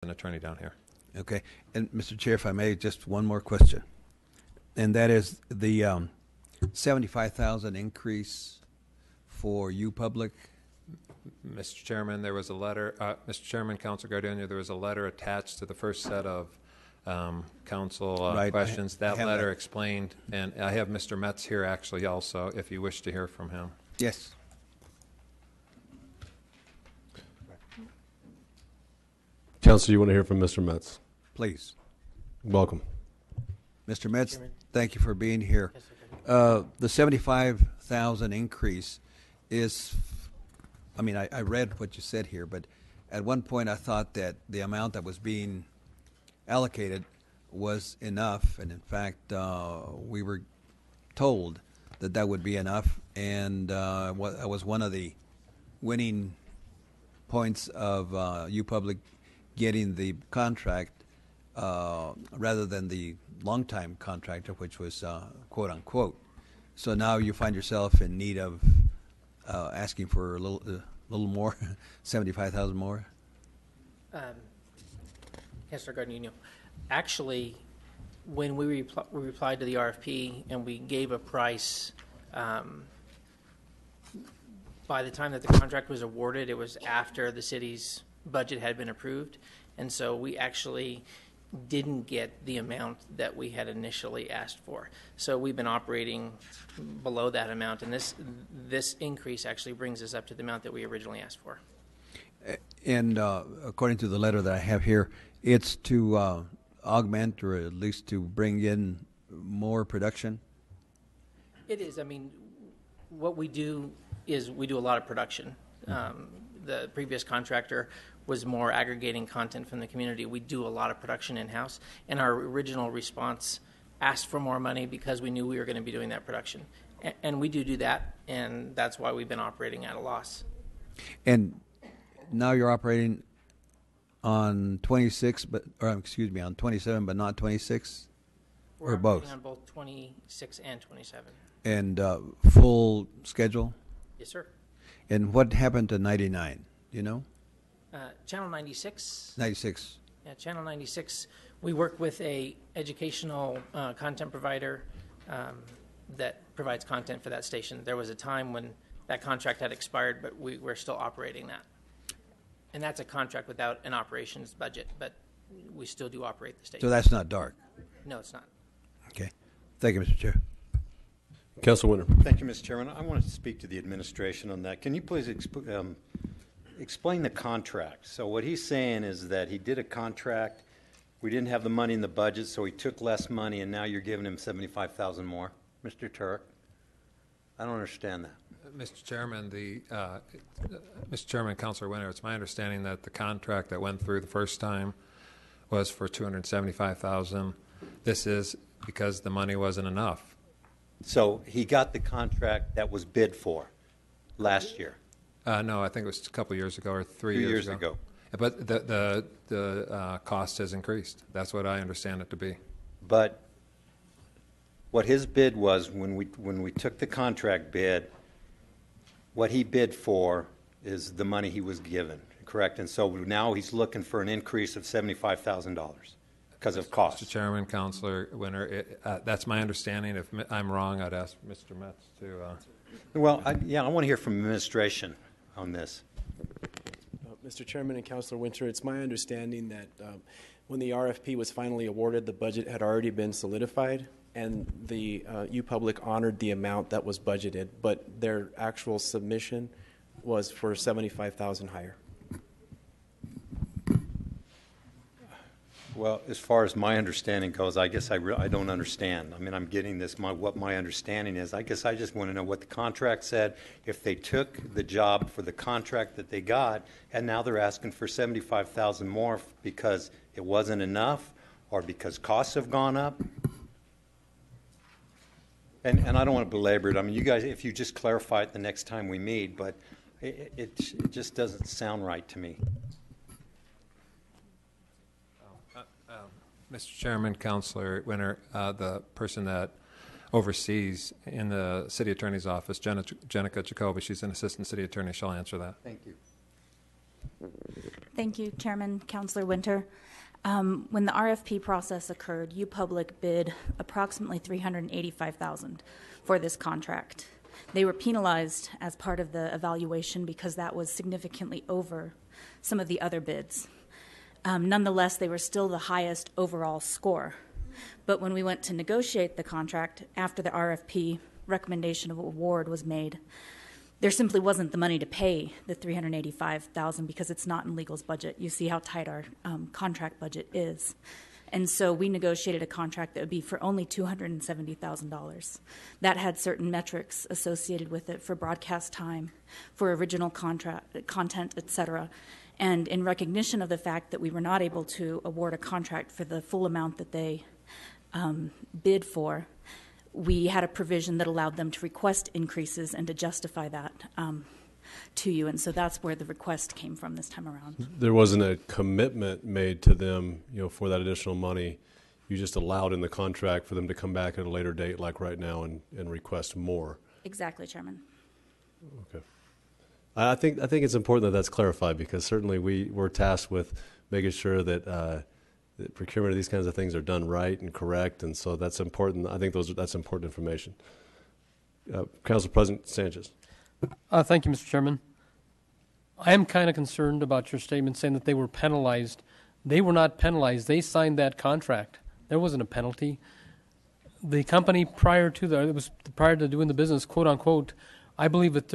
an attorney down here. Okay. And Mr. Chair, if I may, just one more question. And that is the 75,000 increase for uPublic. Mr. Chairman, there was a letter, Mr. Chairman, Councilor Gardenia, there was a letter attached to the first set of council Right. questions. I That have letter that. explained, and I have Mr. Metz here actually also, if you wish to hear from him. Yes. Councilor, you want to hear from Mr. Metz? Please. Welcome. Mr. Metz, thank you for being here. The 75,000 increase is, I mean, I read what you said here, but at one point I thought that the amount that was being allocated was enough, and in fact, we were told that that would be enough, and that was one of the winning points of uPublic getting the contract rather than the longtime contractor, which was quote unquote. So now you find yourself in need of asking for a little more, 75,000 more. Councilor Gardenia, actually, when we replied to the RFP and we gave a price, by the time that the contract was awarded, it was after the city's budget had been approved, and so we actually didn't get the amount that we had initially asked for. So we've been operating below that amount, and this increase actually brings us up to the amount that we originally asked for. And according to the letter that I have here, it's to augment or at least to bring in more production. It is. I mean, what we do is we do a lot of production. The previous contractor was more aggregating content from the community. We do a lot of production in-house, and our original response asked for more money because we knew we were going to be doing that production. And we do that, and that's why we've been operating at a loss. And now you're operating on 26, on 27, but not 26, We're or both? operating on both 26 and 27. And full schedule? Yes, sir. And what happened to 99? You know? Channel 96. 96. Yeah, Channel 96. We work with a educational content provider that provides content for that station. There was a time when that contract had expired, but we're still operating that. And that's a contract without an operations budget, but we still do operate the station. So that's not dark? No, it's not. Okay. Thank you, Mr. Chair. Councilor Winter. Thank you, Mr. Chairman. I want to speak to the administration on that. Can you please explain the contract? So what he's saying is that he did a contract, we didn't have the money in the budget, so he took less money, and now you're giving him $75,000 more. Mr. Turek, I don't understand that. Mr. Chairman, Mr. Chairman, Councilor Winter, it's my understanding that the contract that went through the first time was for $275,000. This is because the money wasn't enough. So he got the contract that was bid for last year. No, I think it was a couple years ago or 3 years ago. But the cost has increased. That's what I understand it to be. But what his bid was when we took the contract bid, what he bid for is the money he was given, correct? And so now he's looking for an increase of $75,000 because of cost. Mr. Chairman, Councilor Winter, that's my understanding. If I'm wrong, I'd ask Mr. Metz to. Well, I want to hear from administration on this. Mr. Chairman and Councilor Winter, it's my understanding that when the RFP was finally awarded, the budget had already been solidified, and the uPublic honored the amount that was budgeted, but their actual submission was for $75,000 higher. Well, as far as my understanding goes, I guess I don't understand. I mean, I'm getting this, what my understanding is. I guess I just want to know what the contract said, if they took the job for the contract that they got, and now they're asking for $75,000 more because it wasn't enough, or because costs have gone up. And I don't want to belabor it. I mean, you guys, if you just clarify it the next time we meet, but it just doesn't sound right to me. Mr. Chairman, Councilor Winter, the person that oversees in the city attorney's office, Jenica Jacoby, she's an assistant city attorney, she'll answer that. Thank you. Thank you, Chairman, Councilor Winter. When the RFP process occurred, uPublic bid approximately $385,000 for this contract. They were penalized as part of the evaluation because that was significantly over some of the other bids. Nonetheless, they were still the highest overall score. But when we went to negotiate the contract after the RFP recommendation of award was made, there simply wasn't the money to pay the $385,000 because it's not in legal's budget. You see how tight our contract budget is. And so we negotiated a contract that would be for only $270,000. That had certain metrics associated with it for broadcast time, for original content, et cetera. And in recognition of the fact that we were not able to award a contract for the full amount that they bid for, we had a provision that allowed them to request increases and to justify that to you. And so that's where the request came from this time around. There wasn't a commitment made to them, for that additional money. You just allowed in the contract for them to come back at a later date, like right now, and request more. Exactly, Chairman. Okay. I think it's important that that's clarified, because certainly we're tasked with making sure that the procurement of these kinds of things are done right and correct, and so that's important. I think that's important information. Council President Sanchez. Thank you, Mr. Chairman. I am kind of concerned about your statement saying that they were penalized. They were not penalized. They signed that contract. There wasn't a penalty. The company prior to doing the business, quote unquote, I believe that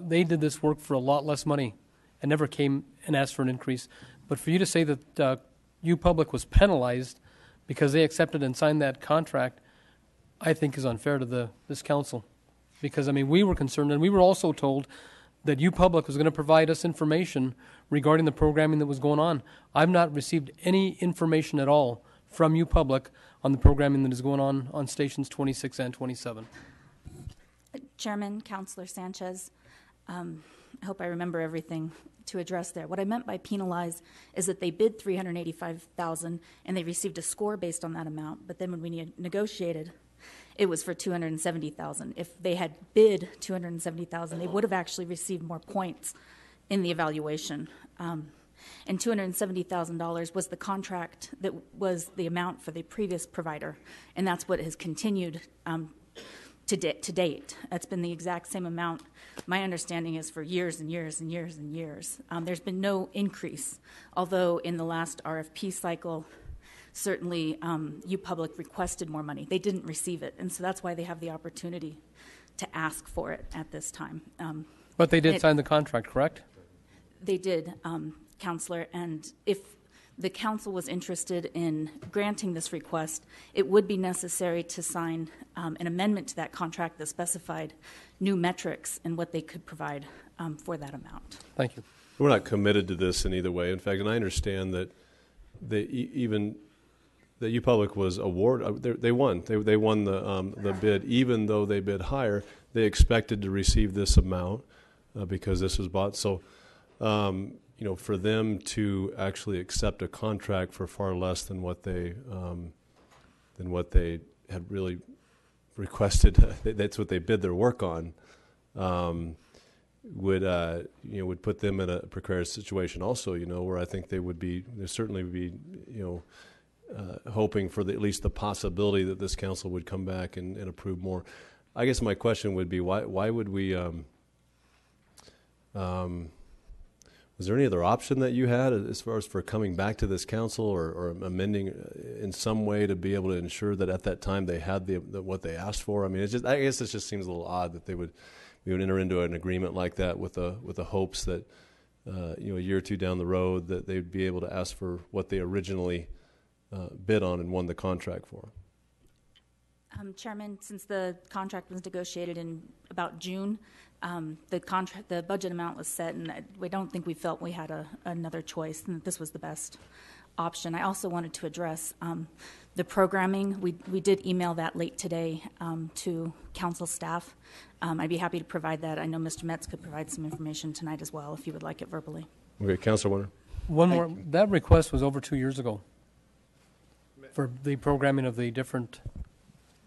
they did this work for a lot less money and never came and asked for an increase. But for you to say that uPublic was penalized because they accepted and signed that contract, I think is unfair to this council. Because, we were concerned, and we were also told that uPublic was going to provide us information regarding the programming that was going on. I've not received any information at all from uPublic on the programming that is going on stations 26 and 27. Chairman, Councilor Sanchez, I hope I remember everything to address there. What I meant by penalize is that they bid $385,000 and they received a score based on that amount. But then when we negotiated, it was for $270,000. If they had bid $270,000, they would have actually received more points in the evaluation. And $270,000 was the contract that was the amount for the previous provider, and that's what has continued to date. That's been the exact same amount. My understanding is for years and years and years and years. There's been no increase, although in the last RFP cycle, certainly uPublic requested more money. They didn't receive it, and so that's why they have the opportunity to ask for it at this time. But they did sign the contract, correct? They did, Counselor, and if the council was interested in granting this request, it would be necessary to sign an amendment to that contract that specified new metrics and what they could provide for that amount. Thank you. We're not committed to this in either way. In fact, and I understand that that uPublic was awarded. They won. They won the bid, even though they bid higher. They expected to receive this amount because this was bought. So, for them to actually accept a contract for far less than what they had really requested, that's what they bid their work on, would put them in a precarious situation. Also, where I think they certainly be, hoping for at least the possibility that this council would come back and approve more. I guess my question would be, why would we? Was there any other option that you had as far as for coming back to this council or amending in some way to be able to ensure that at that time they had what they asked for? I guess it just seems a little odd that we would enter into an agreement like that with the hopes that a year or two down the road that they'd be able to ask for what they originally bid on and won the contract for. Chairman, since the contract was negotiated in about June, the budget amount was set, and we don't think we felt we had another choice, and that this was the best option. I also wanted to address the programming. We did email that late today to council staff. I'd be happy to provide that. I know Mr. Metz could provide some information tonight as well, if you would like it verbally. Okay, Councilor Winter. One more. That request was over 2 years ago for the programming of the different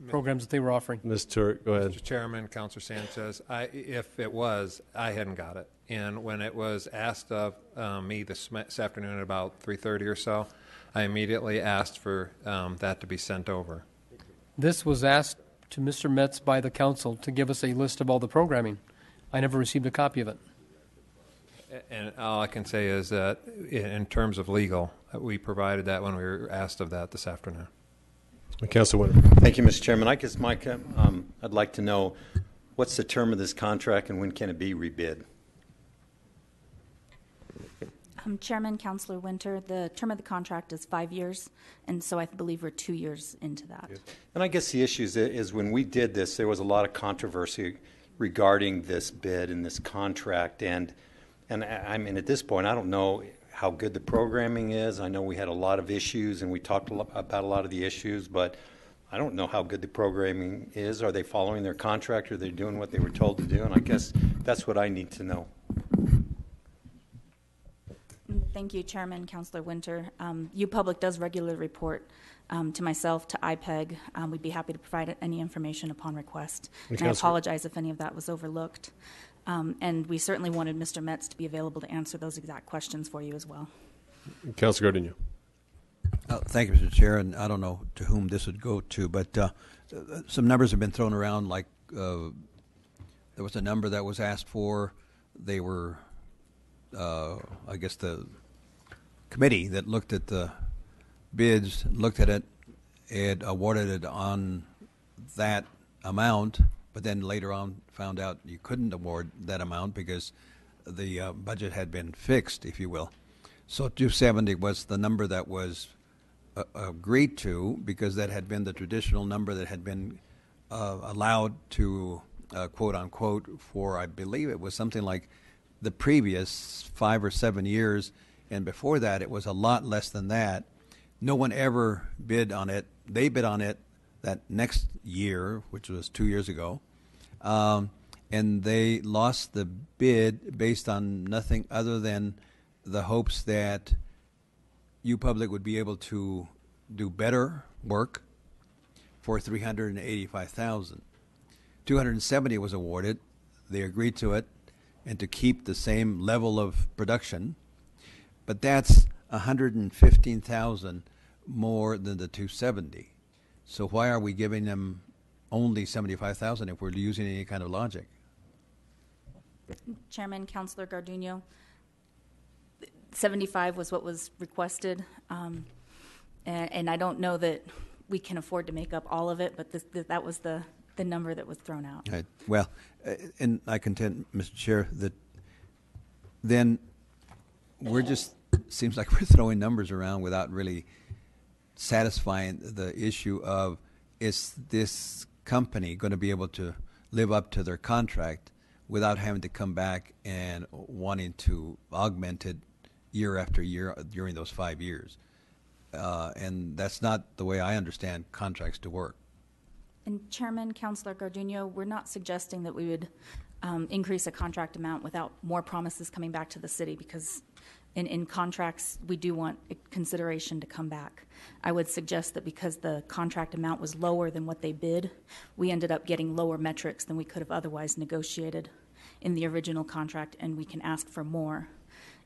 programs that they were offering. Ms. Turk, go ahead. Mr. Chairman, Councilor Sanchez, if it was, I hadn't got it. And when it was asked of me this afternoon at about 3:30 or so, I immediately asked for that to be sent over. This was asked to Mr. Metz by the council to give us a list of all the programming. I never received a copy of it. And all I can say is that in terms of legal, we provided that when we were asked of that this afternoon. Councilor Winter. Thank you, Mr. Chairman. I guess, Mike, I'd like to know what's the term of this contract and when can it be rebid? Chairman, Councilor Winter, the term of the contract is 5 years, and so I believe we're 2 years into that. And I guess the issue is when we did this, there was a lot of controversy regarding this bid and this contract. And I mean, at this point, I don't know how good the programming is. I know we had a lot of issues, and we talked about a lot of the issues, but I don't know how good the programming is. Are they following their contract? Are they doing what they were told to do? And I guess that's what I need to know. Thank you, Chairman, Councilor Winter. uPublic does regularly report to myself, to IPEG. We'd be happy to provide any information upon request. And I apologize if any of that was overlooked. And we certainly wanted Mr. Metz to be available to answer those exact questions for you as well. Councilor Gardino. Thank you, Mr. Chair. And I don't know to whom this would go to, but some numbers have been thrown around, like there was a number that was asked for. They were, I guess the committee that looked at the bids looked at it and awarded it on that amount, but then later on found out you couldn't award that amount because the budget had been fixed, if you will. So 270 was the number that was agreed to because that had been the traditional number that had been allowed to quote unquote for, I believe it was something like the previous 5 or 7 years, and before that it was a lot less than that. No one ever bid on it. They bid on it that next year, which was 2 years ago, and they lost the bid based on nothing other than the hopes that uPublic would be able to do better work for $385,000. $270 was awarded. They agreed to it and to keep the same level of production, but that's $115,000 more than the $270. So why are we giving them only $75,000 if we're using any kind of logic? Chairman, Councilor Garduno, 75 was what was requested, and I don't know that we can afford to make up all of it, but that was the number that was thrown out. Right. Well, and I contend, Mr. Chair, that then we're just, seems like we're throwing numbers around without really satisfying the issue of, is this company going to be able to live up to their contract without having to come back and wanting to augment it year after year during those 5 years? And that's not the way I understand contracts to work. And Chairman, Councilor Garduno, we're not suggesting that we would increase a contract amount without more promises coming back to the city, because in contracts we do want consideration to come back. I would suggest that because the contract amount was lower than what they bid, we ended up getting lower metrics than we could have otherwise negotiated in the original contract, and we can ask for more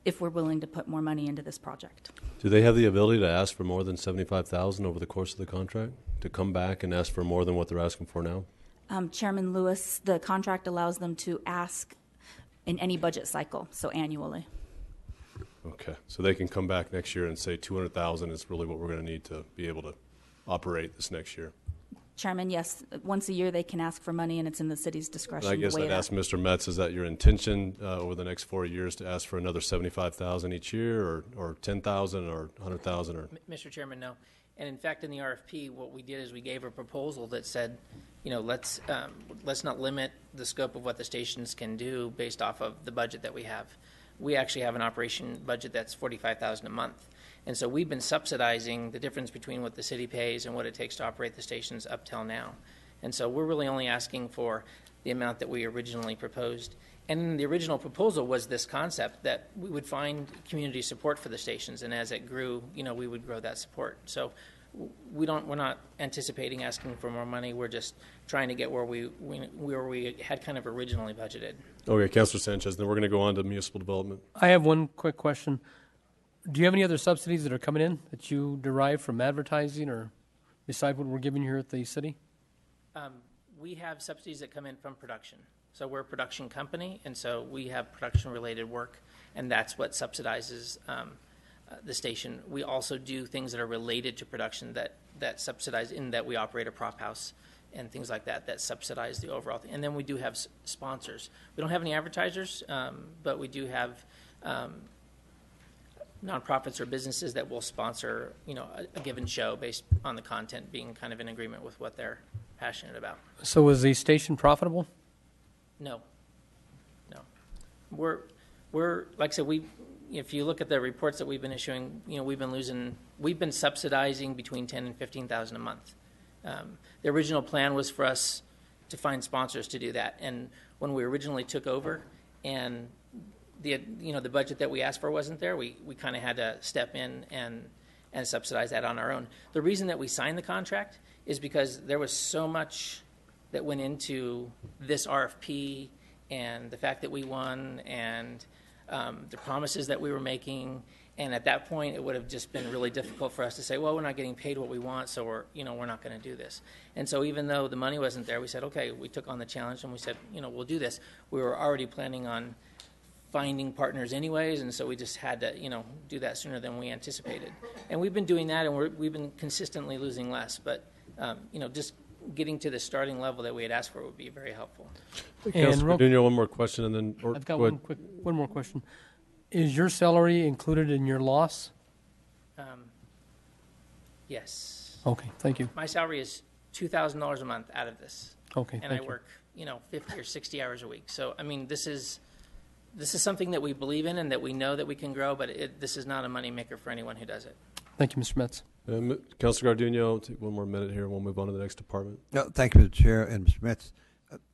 if we're willing to put more money into this project. Do they have the ability to ask for more than $75,000 over the course of the contract, to come back and ask for more than what they're asking for now? Chairman Lewis, the contract allows them to ask in any budget cycle, so annually. Okay, so they can come back next year and say $200,000 is really what we're going to need to be able to operate this next year. Chairman, yes, once a year they can ask for money, and it's in the city's discretion. And I guess I'd ask Mr. Metz, is that your intention over the next 4 years to ask for another $75,000 each year, or $10,000, or $100,000? Or Mr. Chairman, no. And in fact, in the RFP, what we did is we gave a proposal that said, you know, let's not limit the scope of what the stations can do based off of the budget that we have. We actually have an operation budget that's $45,000 a month. And so we've been subsidizing the difference between what the city pays and what it takes to operate the stations up till now. And so we're really only asking for the amount that we originally proposed. And the original proposal was this concept that we would find community support for the stations, and as it grew, you know, we would grow that support. So we're not anticipating asking for more money. We're just trying to get where we had kind of originally budgeted. Okay, Councilor Sanchez, then we're going to go on to municipal development. I have one quick question. Do you have any other subsidies that are coming in that you derive from advertising or beside what we're giving here at the city? We have subsidies that come in from production. So we're a production company, and so we have production-related work, and that's what subsidizes the station. We also do things that are related to production that subsidize, in that we operate a prop house and things like that subsidize the overall thing. And then we do have sponsors. We don't have any advertisers, but we do have nonprofits or businesses that will sponsor, a given show based on the content being kind of in agreement with what they're passionate about. So is the station profitable? No. We're like I said, if you look at the reports that we've been issuing, we've been subsidizing between $10,000 and $15,000 a month. The original plan was for us to find sponsors to do that, and when we originally took over, and the budget that we asked for wasn't there, we kind of had to step in and subsidize that on our own. The reason that we signed the contract is because there was so much that went into this RFP, and the fact that we won, and the promises that we were making. And at that point, it would have just been really difficult for us to say, well, we're not getting paid what we want, so we're not going to do this. And so even though the money wasn't there, we said, okay, we took on the challenge, and we said, we'll do this. We were already planning on finding partners anyways, and so we just had to, do that sooner than we anticipated. And we've been doing that, and we've been consistently losing less. But, just getting to the starting level that we had asked for would be very helpful. Councilor Carduno, one more question, and then I've got one more question. Is your salary included in your loss? Yes. Okay, thank you. My salary is $2,000 a month out of this. Okay, and I work, 50 or 60 hours a week. So, this is something that we believe in and that we know that we can grow, but this is not a moneymaker for anyone who does it. Thank you, Mr. Metz. Councilor Carduno, take one more minute here, and we'll move on to the next department. No, thank you, Mr. Chair and Mr. Metz.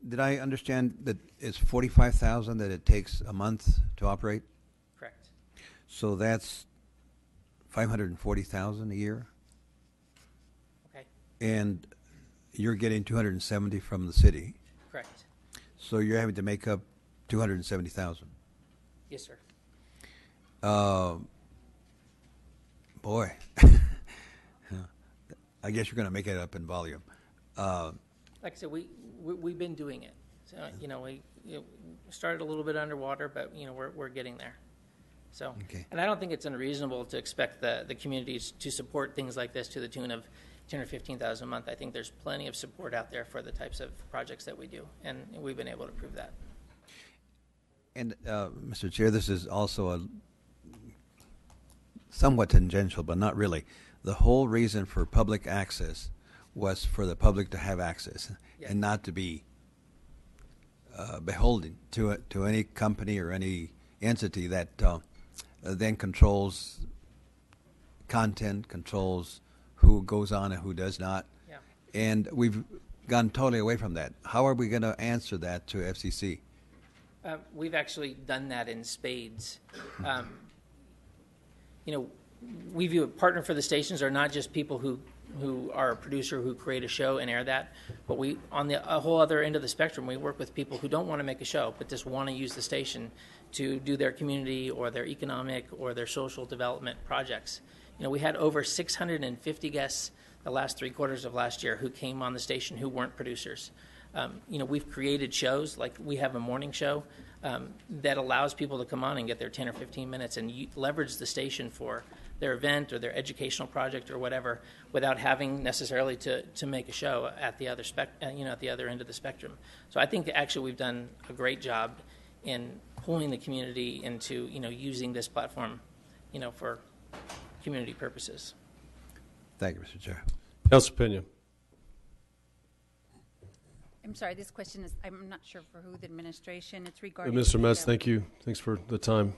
Did I understand that it's $45,000 that it takes a month to operate? Correct. So that's $540,000 a year, Okay. and you're getting $270 from the city. Correct. So you're having to make up $270,000. Yes, sir. Boy, I guess you're going to make it up in volume. Like I said, we've been doing it. So we started a little bit underwater, but we're getting there. So, okay. And I don't think it's unreasonable to expect the communities to support things like this to the tune of $10,000 or $15,000 a month. I think there's plenty of support out there for the types of projects that we do, and we've been able to prove that. And Mr. Chair, this is also a somewhat tangential, but not really. The whole reason for public access was for the public to have access, yes, and not to be beholden to any company or any entity that then controls content, controls who goes on and who does not. Yeah. And we've gone totally away from that. How are we going to answer that to FCC? We've actually done that in spades. We view a partner for the stations are not just people who are a producer who create a show and air that, but we, on the whole other end of the spectrum, we work with people who don't want to make a show, but just want to use the station to do their community or their economic or their social development projects. We had over 650 guests the last 3 quarters of last year who came on the station who weren't producers. We've created shows, like we have a morning show that allows people to come on and get their 10 or 15 minutes and leverage the station for their event or their educational project or whatever, without having necessarily to make a show at the other at the other end of the spectrum. So I think actually we've done a great job in pulling the community into using this platform, for community purposes. Thank you, Mr. Chair. Councilor Pena. I'm sorry, this question is, I'm not sure for who, the administration. It's regarding... Mr. Metz, thank you. Thanks for the time.